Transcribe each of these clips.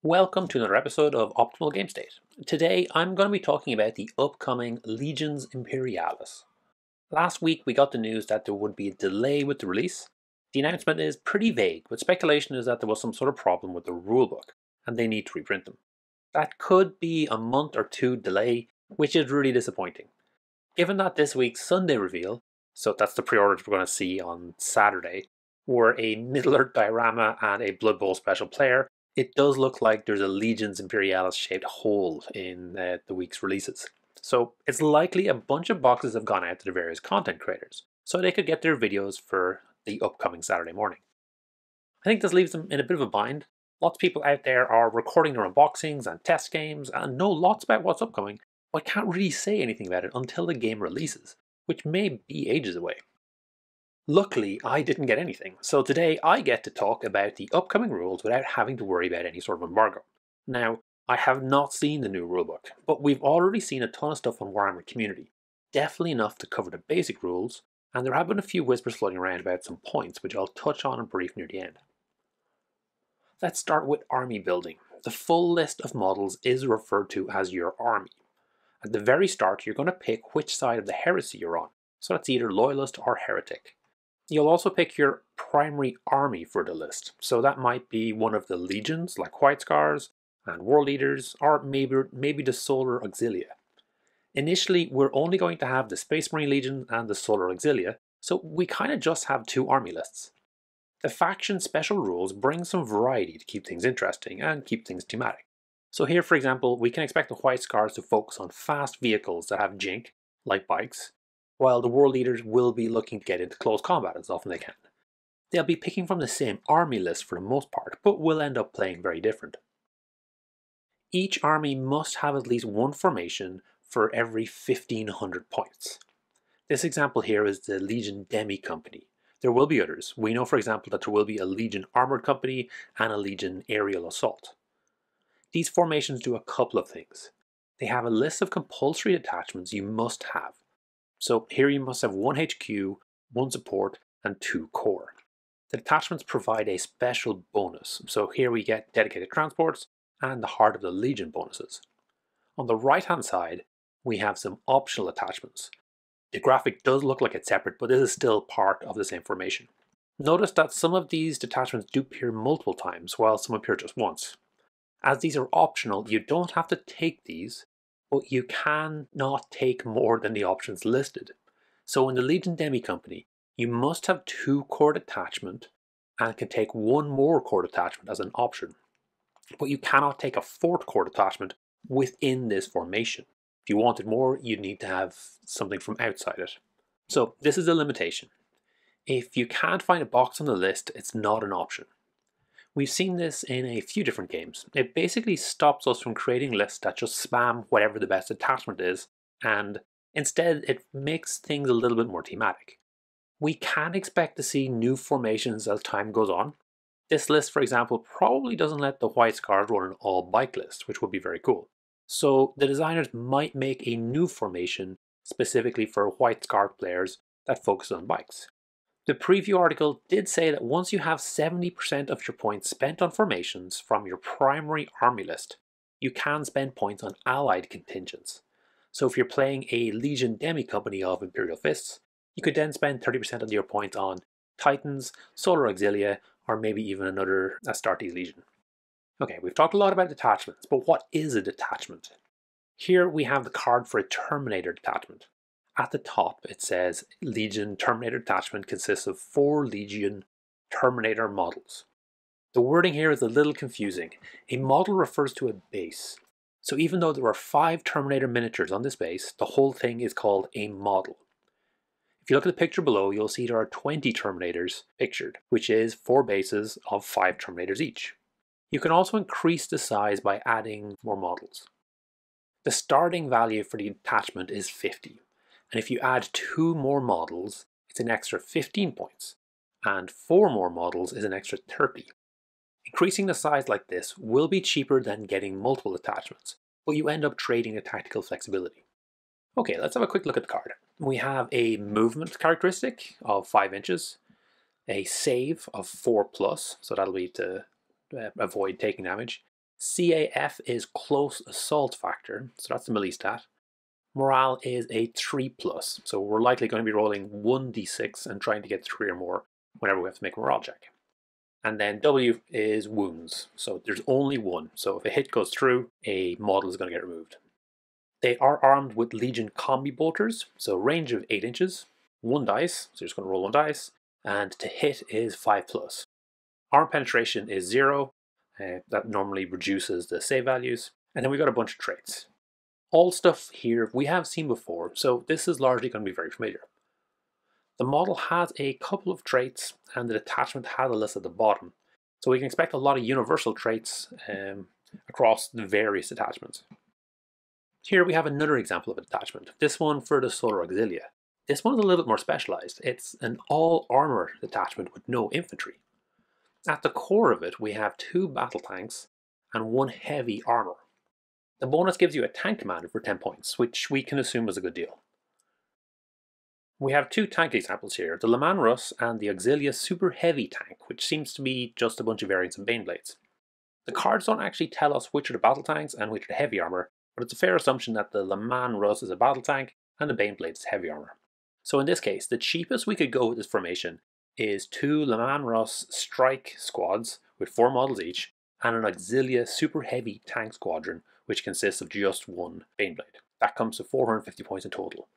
Welcome to another episode of Optimal Game State. Today I'm going to be talking about the upcoming Legions Imperialis. Last week we got the news that there would be a delay with the release. The announcement is pretty vague, but speculation is that there was some sort of problem with the rulebook and they need to reprint them. That could be a month or two delay, which is really disappointing. Given that this week's Sunday reveal, so that's the pre-orders we're going to see on Saturday, were a Middle-earth diorama and a Blood Bowl special player, it does look like there's a Legions Imperialis shaped hole in the week's releases. So it's likely a bunch of boxes have gone out to the various content creators, so they could get their videos for the upcoming Saturday morning. I think this leaves them in a bit of a bind. Lots of people out there are recording their unboxings and test games and know lots about what's upcoming, but can't really say anything about it until the game releases, which may be ages away. Luckily, I didn't get anything, so today I get to talk about the upcoming rules without having to worry about any sort of embargo. Now, I have not seen the new rulebook, but we've already seen a ton of stuff on Warhammer Community, definitely enough to cover the basic rules, and there have been a few whispers floating around about some points which I'll touch on in brief near the end. Let's start with army building. The full list of models is referred to as your army. At the very start, you're going to pick which side of the heresy you're on, so that's either loyalist or heretic. You'll also pick your primary army for the list, so that might be one of the legions like White Scars and World Eaters, or maybe the Solar Auxilia. Initially, we're only going to have the Space Marine Legion and the Solar Auxilia, so we kind of just have two army lists. The faction special rules bring some variety to keep things interesting and keep things thematic. So here, for example, we can expect the White Scars to focus on fast vehicles that have jink, like bikes, while the World Leaders will be looking to get into close combat as often as they can. They'll be picking from the same army list for the most part, but will end up playing very different. Each army must have at least one formation for every 1500 points. This example here is the Legion Demi Company. There will be others. We know, for example, that there will be a Legion Armored Company and a Legion Aerial Assault. These formations do a couple of things. They have a list of compulsory attachments you must have. So here you must have 1 HQ, 1 support, and 2 core. The detachments provide a special bonus, so here we get dedicated transports and the Heart of the Legion bonuses. On the right hand side, we have some optional attachments. The graphic does look like it's separate, but this is still part of the same formation. Notice that some of these detachments do appear multiple times, while some appear just once. As these are optional, you don't have to take these, but you can not take more than the options listed. So in the Legion Demi Company, you must have 2 core detachment and can take 1 more core detachment as an option. But you cannot take a 4th core detachment within this formation. If you wanted more, you'd need to have something from outside it. So this is a limitation. If you can't find a box on the list, it's not an option. We've seen this in a few different games. It basically stops us from creating lists that just spam whatever the best attachment is, and instead it makes things a little bit more thematic. We can expect to see new formations as time goes on. This list, for example, probably doesn't let the White Scars run an all-bike list, which would be very cool. So the designers might make a new formation specifically for White Scar players that focus on bikes. The preview article did say that once you have 70% of your points spent on formations from your primary army list, you can spend points on allied contingents. So if you're playing a Legion Demi Company of Imperial Fists, you could then spend 30% of your points on Titans, Solar Auxilia, or maybe even another Astartes Legion. Okay, we've talked a lot about detachments, but what is a detachment? Here we have the card for a Terminator detachment. At the top, it says Legion Terminator detachment consists of 4 Legion Terminator models. The wording here is a little confusing. A model refers to a base. So even though there are 5 Terminator miniatures on this base, the whole thing is called a model. If you look at the picture below, you'll see there are 20 Terminators pictured, which is 4 bases of 5 Terminators each. You can also increase the size by adding more models. The starting value for the detachment is 50. And if you add 2 more models, it's an extra 15 points, and 4 more models is an extra 30. Increasing the size like this will be cheaper than getting multiple attachments, but you end up trading the tactical flexibility. Okay, let's have a quick look at the card. We have a movement characteristic of 5 inches, a save of 4+, so that'll be to avoid taking damage, CAF is close assault factor, so that's the melee stat. Morale is a 3+, so we're likely going to be rolling 1d6 and trying to get 3 or more whenever we have to make a morale check. And then W is wounds, so there's only one, so if a hit goes through, a model is going to get removed. They are armed with Legion combi bolters, so range of 8 inches, 1 dice, so you're just going to roll 1 dice, and to hit is 5+. Arm penetration is 0, that normally reduces the save values, and then we've got a bunch of traits. All stuff here we have seen before, so this is largely going to be very familiar. The model has a couple of traits, and the detachment has a list at the bottom, so we can expect a lot of universal traits across the various attachments. Here we have another example of a detachment, this one for the Solar Auxilia. This one is a little bit more specialized. It's an all-armor detachment with no infantry. At the core of it, we have 2 battle tanks and 1 heavy armor. The bonus gives you a tank commander for 10 points, which we can assume is a good deal. We have 2 tank examples here, the Le Mans Russ and the Auxilia Super Heavy tank, which seems to be just a bunch of variants of Baneblades. The cards don't actually tell us which are the battle tanks and which are the heavy armor, but it's a fair assumption that the Le Mans Russ is a battle tank and the Baneblade is heavy armor. So in this case, the cheapest we could go with this formation is 2 Le Mans Russ strike squads with 4 models each, and an Auxilia Super Heavy tank squadron, which consists of just 1 Baneblade. That comes to 450 points in total.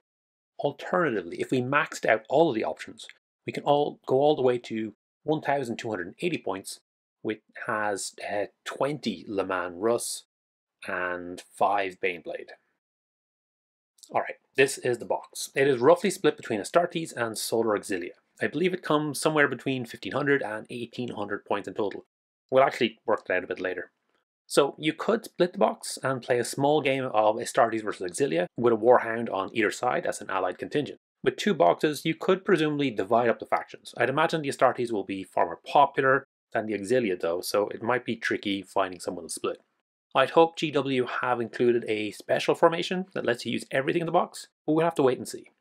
Alternatively, if we maxed out all of the options, we can go all the way to 1,280 points, which has 20 Le Mans Russ and 5 Baneblade. Alright, this is the box. It is roughly split between Astartes and Solar Auxilia. I believe it comes somewhere between 1,500 and 1,800 points in total. We'll actually work that out a bit later. So you could split the box and play a small game of Astartes versus Auxilia with a Warhound on either side as an allied contingent. With 2 boxes, you could presumably divide up the factions. I'd imagine the Astartes will be far more popular than the Auxilia though, so it might be tricky finding someone to split. I'd hope GW have included a special formation that lets you use everything in the box, but we'll have to wait and see.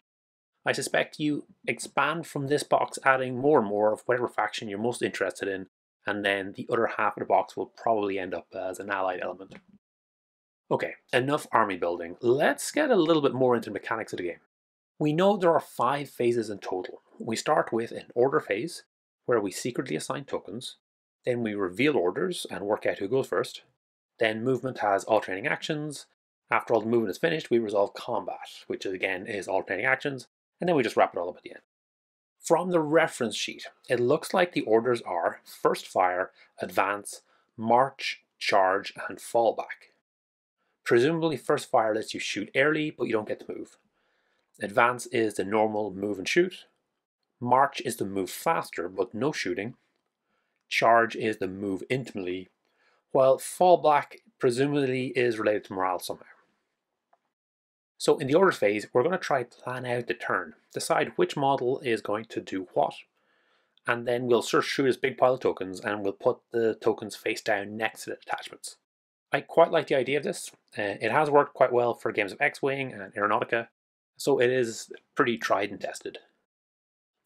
I suspect you expand from this box, adding more and more of whatever faction you're most interested in, and then the other half of the box will probably end up as an allied element. Okay, enough army building. Let's get a little bit more into the mechanics of the game. We know there are 5 phases in total. We start with an order phase, where we secretly assign tokens, then we reveal orders and work out who goes first, then movement has alternating actions, after all the movement is finished we resolve combat, which again is alternating actions, and then we just wrap it all up at the end. From the reference sheet, it looks like the orders are first fire, advance, march, charge, and fallback. Presumably first fire lets you shoot early, but you don't get to move. Advance is the normal move and shoot. March is the move faster, but no shooting. Charge is the move intimately, while fallback presumably is related to morale somehow. So in the order phase, we're going to try plan out the turn, decide which model is going to do what, and then we'll sort of shoot this big pile of tokens and we'll put the tokens face down next to the attachments. I quite like the idea of this. It has worked quite well for games of X-Wing and Aeronautica, so it is pretty tried and tested.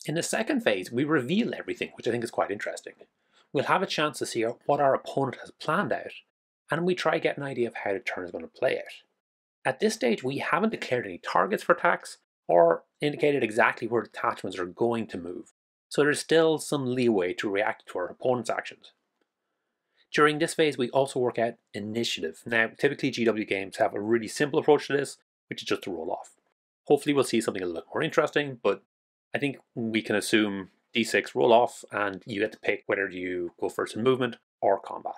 In the second phase, we reveal everything, which I think is quite interesting. We'll have a chance to see what our opponent has planned out, and we try to get an idea of how the turn is going to play out. At this stage, we haven't declared any targets for attacks or indicated exactly where detachments are going to move, so there's still some leeway to react to our opponent's actions. During this phase, we also work out initiative. Now, typically GW games have a really simple approach to this, which is just to roll off. Hopefully we'll see something a little more interesting, but I think we can assume D6 roll off and you get to pick whether you go first in movement or combat.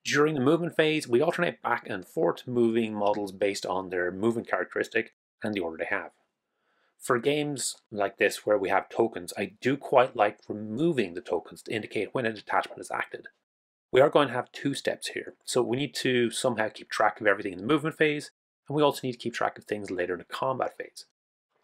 During the movement phase, we alternate back and forth moving models based on their movement characteristic and the order they have. For games like this where we have tokens, I do quite like removing the tokens to indicate when a detachment is acted. We are going to have 2 steps here, so we need to somehow keep track of everything in the movement phase, and we also need to keep track of things later in the combat phase.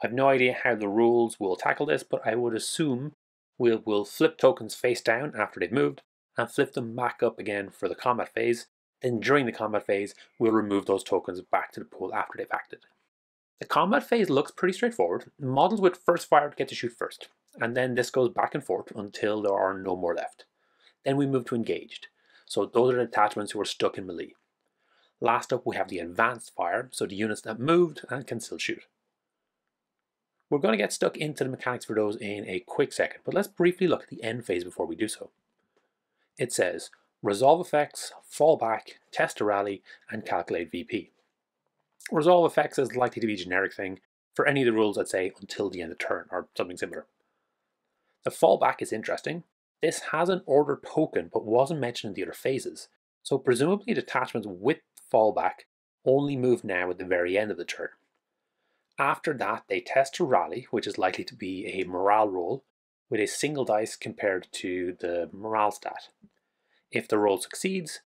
I have no idea how the rules will tackle this, but I would assume we'll flip tokens face down after they've moved, and flip them back up again for the combat phase. Then during the combat phase, we'll remove those tokens back to the pool after they've acted. The combat phase looks pretty straightforward. Models with first fire get to shoot first, and then this goes back and forth until there are no more left. Then we move to engaged. so those are the detachments who are stuck in melee. Last up we have the advanced fire, so the units that moved and can still shoot. We're going to get stuck into the mechanics for those in a quick second, but let's briefly look at the end phase before we do so. It says, resolve effects, fall back, test a rally, and calculate VP. Resolve effects is likely to be a generic thing for any of the rules that say until the end of turn, or something similar. The fallback is interesting. This has an order token but wasn't mentioned in the other phases, so presumably detachments with fallback only move now at the very end of the turn. After that they test a rally, which is likely to be a morale roll, with a single dice compared to the morale stat. If the roll succeeds,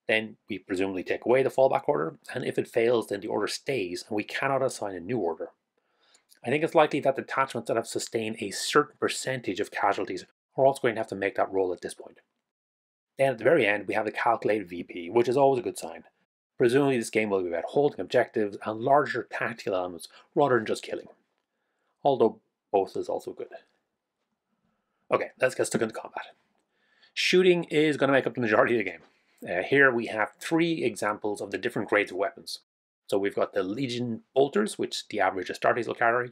then we presumably take away the fallback order, and if it fails then the order stays and we cannot assign a new order. I think it's likely that detachments that have sustained a certain percentage of casualties are also going to have to make that roll at this point. Then at the very end we have the calculated VP, which is always a good sign. Presumably this game will be about holding objectives and larger tactical elements rather than just killing. Although both is also good. Okay, let's get stuck into combat. Shooting is going to make up the majority of the game. Here we have 3 examples of the different grades of weapons. So we've got the Legion bolters, which the average Astartes will carry.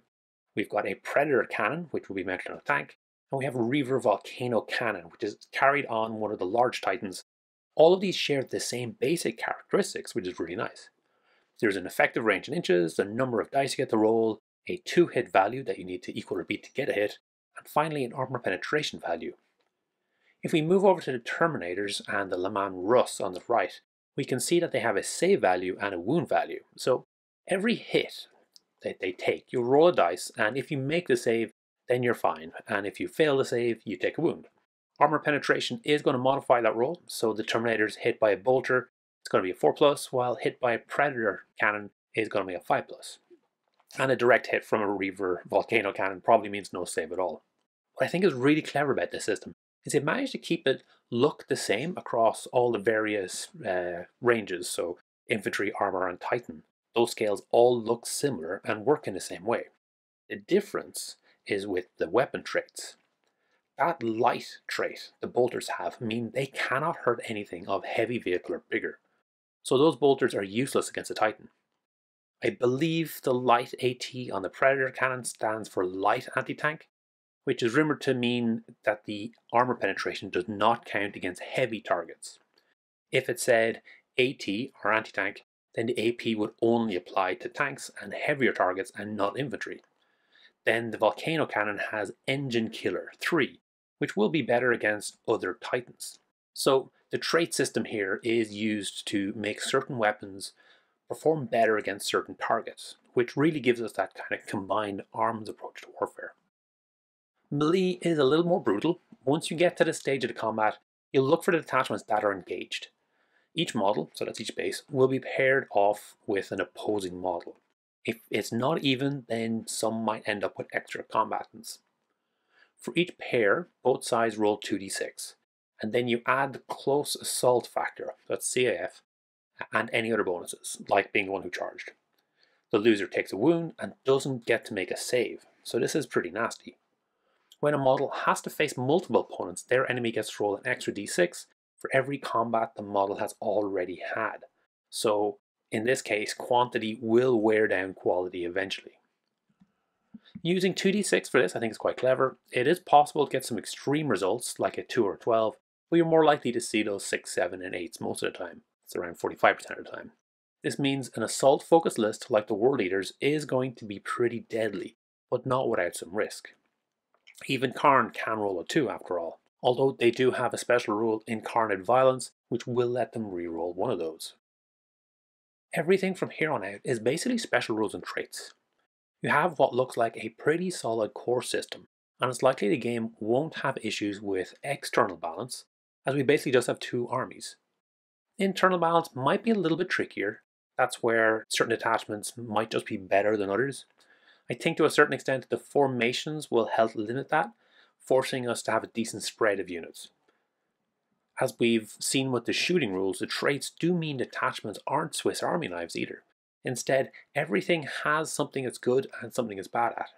We've got a Predator cannon, which will be mounted on a tank. And we have a Reaver volcano cannon, which is carried on one of the large titans. All of these share the same basic characteristics, which is really nice. There's an effective range in inches, the number of dice you get to roll, a 2-hit value that you need to equal or beat to get a hit, and finally an armor penetration value. If we move over to the Terminators and the Le Mans Russ on the right, we can see that they have a save value and a wound value. So every hit that they take, you roll a dice, and if you make the save, then you're fine. And if you fail the save, you take a wound. Armor penetration is going to modify that roll, so the Terminators hit by a bolter, it's going to be a 4+, while hit by a Predator cannon is going to be a 5+. And a direct hit from a Reaver volcano cannon probably means no save at all. What I think is really clever about this system is they've managed to keep it look the same across all the various ranges, so infantry, armor, and titan. Those scales all look similar and work in the same way. The difference is with the weapon traits. That light trait the bolters have mean they cannot hurt anything of heavy vehicle or bigger, so those bolters are useless against a titan. I believe the light AT on the Predator cannon stands for light anti-tank, which is rumoured to mean that the armor penetration does not count against heavy targets. If it said AT or anti-tank, then the AP would only apply to tanks and heavier targets and not infantry. Then the Volcano Cannon has Engine Killer 3, which will be better against other titans. So the trait system here is used to make certain weapons perform better against certain targets, which really gives us that kind of combined arms approach to warfare. Melee is a little more brutal. Once you get to this stage of the combat, you'll look for the detachments that are engaged. Each model, so that's each base, will be paired off with an opposing model. If it's not even, then some might end up with extra combatants. For each pair, both sides roll 2d6, and then you add the close assault factor, that's CAF, and any other bonuses, like being the one who charged. The loser takes a wound and doesn't get to make a save, so this is pretty nasty. When a model has to face multiple opponents, their enemy gets to roll an extra d6 for every combat the model has already had. So in this case, quantity will wear down quality eventually. Using 2d6 for this I think is quite clever. It is possible to get some extreme results like a 2 or 12, but you're more likely to see those 6, 7 and 8s most of the time. It's around 45% of the time. This means an assault focused list like the World Eaters is going to be pretty deadly, but not without some risk. Even Karn can roll a 2 after all, although they do have a special rule Incarnate Violence which will let them reroll one of those. Everything from here on out is basically special rules and traits. You have what looks like a pretty solid core system, and it's likely the game won't have issues with external balance, as we basically just have 2 armies. Internal balance might be a little bit trickier. That's where certain attachments might just be better than others. I think to a certain extent the formations will help limit that, forcing us to have a decent spread of units. As we've seen with the shooting rules, the traits do mean detachments aren't Swiss Army knives either. Instead, everything has something it's good and something it's bad at.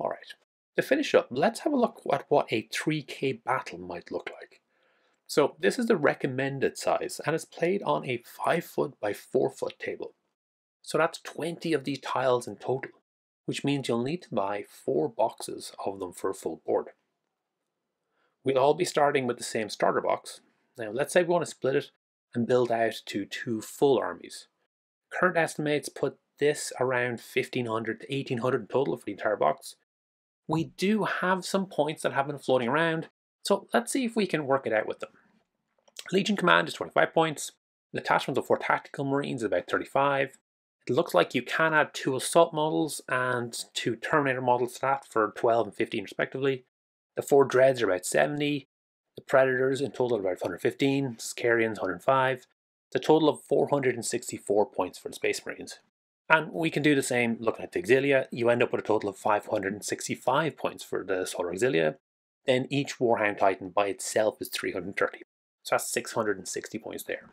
Alright, to finish up, let's have a look at what a 3K battle might look like. So this is the recommended size, and it's played on a 5 foot by 4 foot table. So that's 20 of these tiles in total, which means you'll need to buy 4 boxes of them for a full board. We'll all be starting with the same starter box. Now let's say we want to split it and build out to 2 full armies. Current estimates put this around 1500 to 1800 in total for the entire box. We do have some points that have been floating around, so let's see if we can work it out with them. Legion Command is 25 points, the attachment of 4 Tactical Marines is about 35. It looks like you can add 2 Assault models and 2 Terminator models to that for 12 and 15 respectively. The 4 Dreads are about 70, the Predators in total are about 115, Scarians 105, the total of 464 points for the Space Marines. And we can do the same looking at the Auxilia. You end up with a total of 565 points for the Solar Auxilia. Then each Warhound Titan by itself is 330. So that's 660 points there.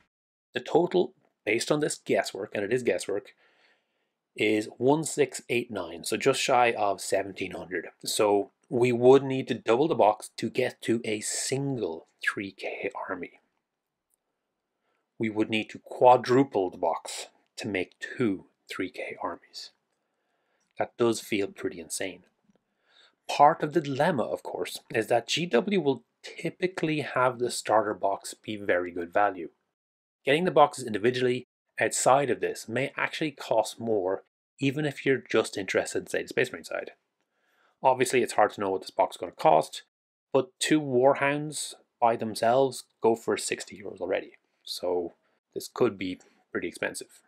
The total, based on this guesswork, and it is guesswork, is 1689, so just shy of 1700. So we would need to double the box to get to a single 3k army. We would need to quadruple the box to make 2 3k armies. That does feel pretty insane. Part of the dilemma, of course, is that GW will typically have the starter box be very good value. Getting the boxes individually outside of this may actually cost more, even if you're just interested in, say, the Space Marine side. Obviously, it's hard to know what this box is going to cost, but 2 Warhounds by themselves go for €60 already, so this could be pretty expensive.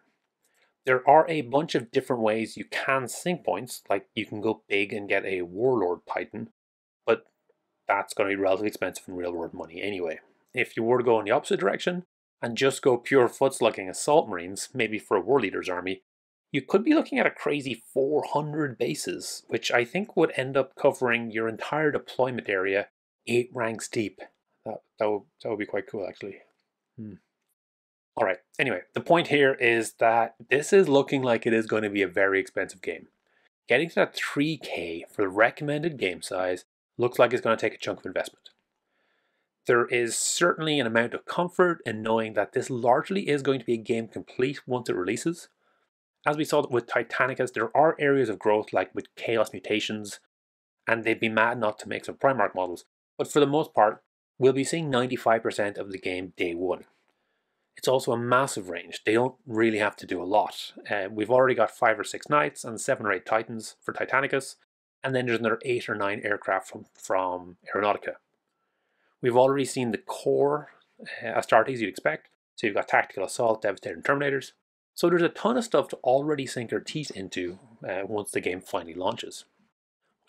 There are a bunch of different ways you can sink points, like you can go big and get a Warlord Titan, but that's going to be relatively expensive in real world money anyway. If you were to go in the opposite direction and just go pure foot-slugging Assault Marines, maybe for a War Leader's army, you could be looking at a crazy 400 bases, which I think would end up covering your entire deployment area 8 ranks deep. That would be quite cool, actually. Alright, anyway, the point here is that this is looking like it is going to be a very expensive game. Getting to that 3k for the recommended game size looks like it's going to take a chunk of investment. There is certainly an amount of comfort in knowing that this largely is going to be a game complete once it releases. As we saw with Titanicus, there are areas of growth like with Chaos Mutations, and they'd be mad not to make some Primarch models, but for the most part, we'll be seeing 95% of the game day one. It's also a massive range. They don't really have to do a lot. We've already got 5 or 6 Knights and 7 or 8 Titans for Titanicus, and then there's another 8 or 9 aircraft from Aeronautica. We've already seen the core Astartes you'd expect, so you've got Tactical Assault, Devastator, and Terminators. So there's a ton of stuff to already sink our teeth into once the game finally launches.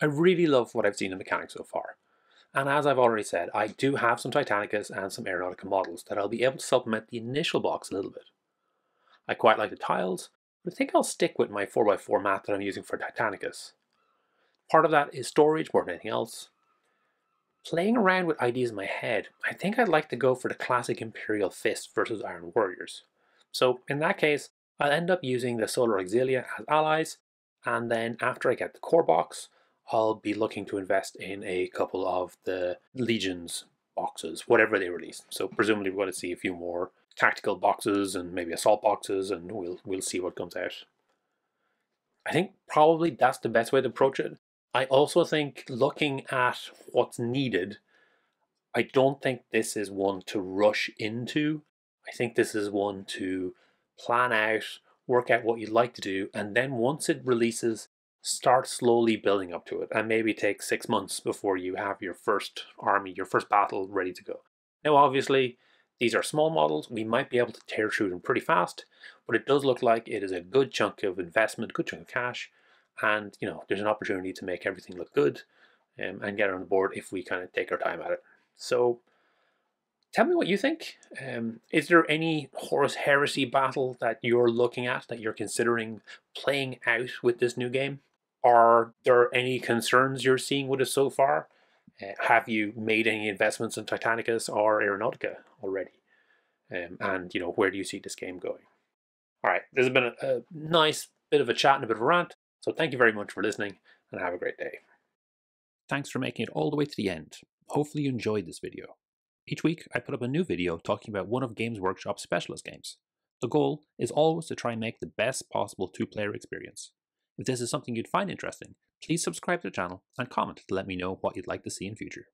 I really love what I've seen in mechanics so far. And as I've already said, I do have some Titanicus and some Aeronautica models that I'll be able to supplement the initial box a little bit. I quite like the tiles, but I think I'll stick with my 4x4 mat that I'm using for Titanicus. Part of that is storage more than anything else. Playing around with ideas in my head, I think I'd like to go for the classic Imperial Fist versus Iron Warriors. So in that case, I'll end up using the Solar Auxilia as allies, and then after I get the core box, I'll be looking to invest in a couple of the Legions boxes, whatever they release. So presumably we're going to see a few more tactical boxes and maybe assault boxes, and we'll see what comes out. I think probably that's the best way to approach it. I also think looking at what's needed, I don't think this is one to rush into. I think this is one to plan out, work out what you'd like to do, and then once it releases, start slowly building up to it, and maybe take 6 months before you have your first army, your first battle ready to go. Now obviously, these are small models, we might be able to tear through them pretty fast, but it does look like it is a good chunk of investment, good chunk of cash, and there's an opportunity to make everything look good and get it on the board if we kind of take our time at it. So tell me what you think. Is there any Horus Heresy battle that you're looking at, that you're considering playing out with this new game? Are there any concerns you're seeing with it so far? Have you made any investments in Titanicus or Aeronautica already? And where do you see this game going? All right, this has been a nice bit of a chat and a bit of a rant, so thank you very much for listening, and have a great day. Thanks for making it all the way to the end. Hopefully you enjoyed this video. Each week, I put up a new video talking about one of Games Workshop's specialist games. The goal is always to try and make the best possible two-player experience. If this is something you'd find interesting, please subscribe to the channel and comment to let me know what you'd like to see in future.